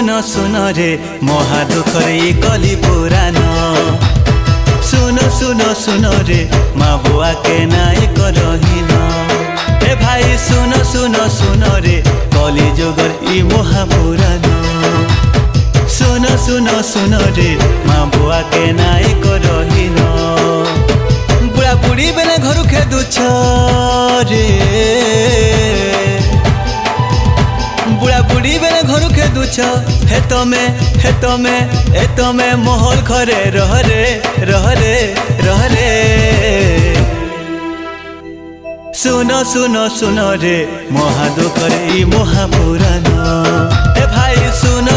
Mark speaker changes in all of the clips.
Speaker 1: सुन रे महादुखरे कली पुराण सुन रे माँ बुआ के नाई करहीन ए भाई सुन रे कली जुगर ई महापुराण सुन रे माँ बुआ के नाई करहीन बुढ़ा बुढ़ी बेले घर खेदुछ रे बुढ़ा बुढ़ी बेले घर खेदुछ हे तमे महल घरे रह रे सुन रे महादुखरे ई महापुराण ए भाई सुन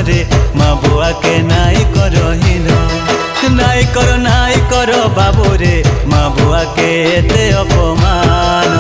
Speaker 1: रे माँ बुआ के नाई करहीन नाई कर बाबू रे माँ बुआ के एते अपमान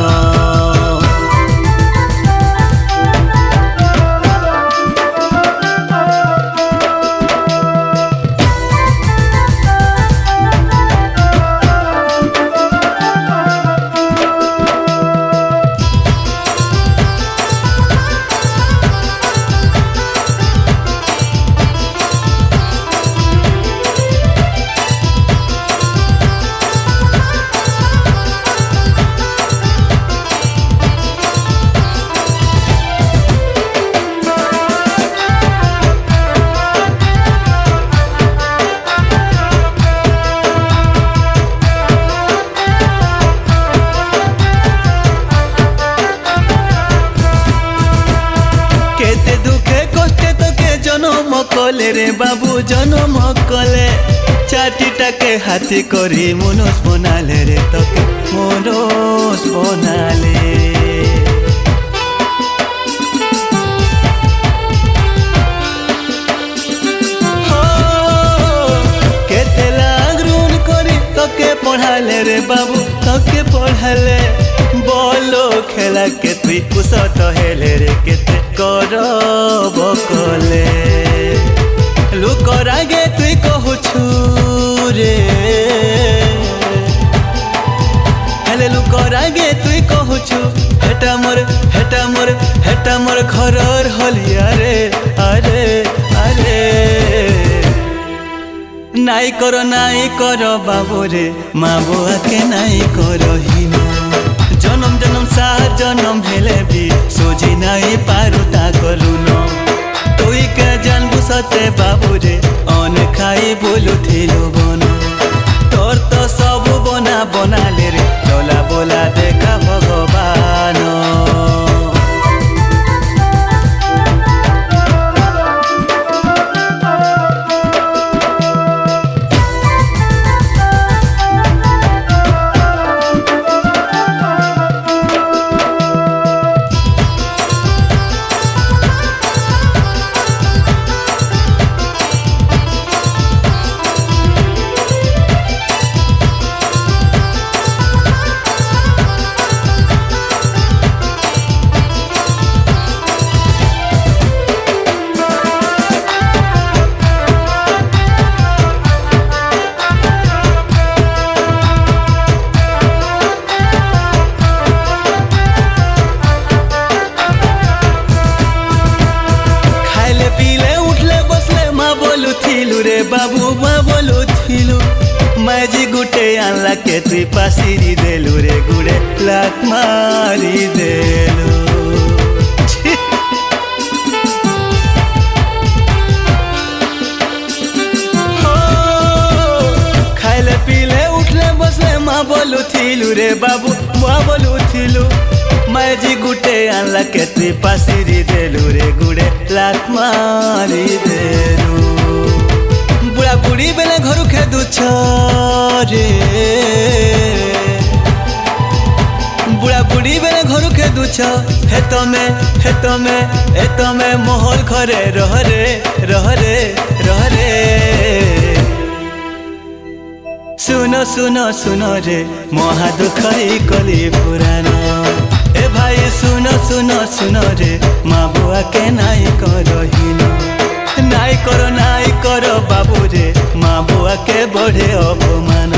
Speaker 1: जन्म कले रे बाबू जन्म कले चाटीटा के हाथी करी मनुष बनाले रे तके मनुष बनाले केते लागरून करी तके पढ़ाले रे बाबू तके पढ़ाले बोलो खेला के तुई कुसत हेले रे केते करब कले लुकर आगे तुई कहूछु रे हेले लुकर आगे तुई कहूछु हेटा मोर घरर हलिया रे अरे नाई कर बाबू रे माँ बुआ के नाई करहीन जन्म सार जन्म हेले भी सोझी नाई पारुता करुन तुई के जानबु सते बाबू रे अन खाई बोलु थिलु बन तोर तो सब बनाले रे चला बोला देखा भगवान रे बाबू माँ बोलू थिलु माजी गुटे आनला के तुई पासिरी देलु रे गुड़े लात मारी देलु खाइले पीले उठले बसले माँ बोलू थिलु रे बाबू माँ बोलू थिलु माजी गुटे आनला के तुई पासिरी देलु रे गुड़े लात मारी देलु बुढ़ा बुढ़ी बेले घर खेदुछ रे बुढ़ा बुढ़ी बेले घर खेदुछ हे तमे महल घरे रह रे सुन रे महादुखरे कली पुराण ए भाई सुन रे माँ बुआ के नाई करहीन नाई कर बाबू रे माँ बुआ के बढ़े अपमान।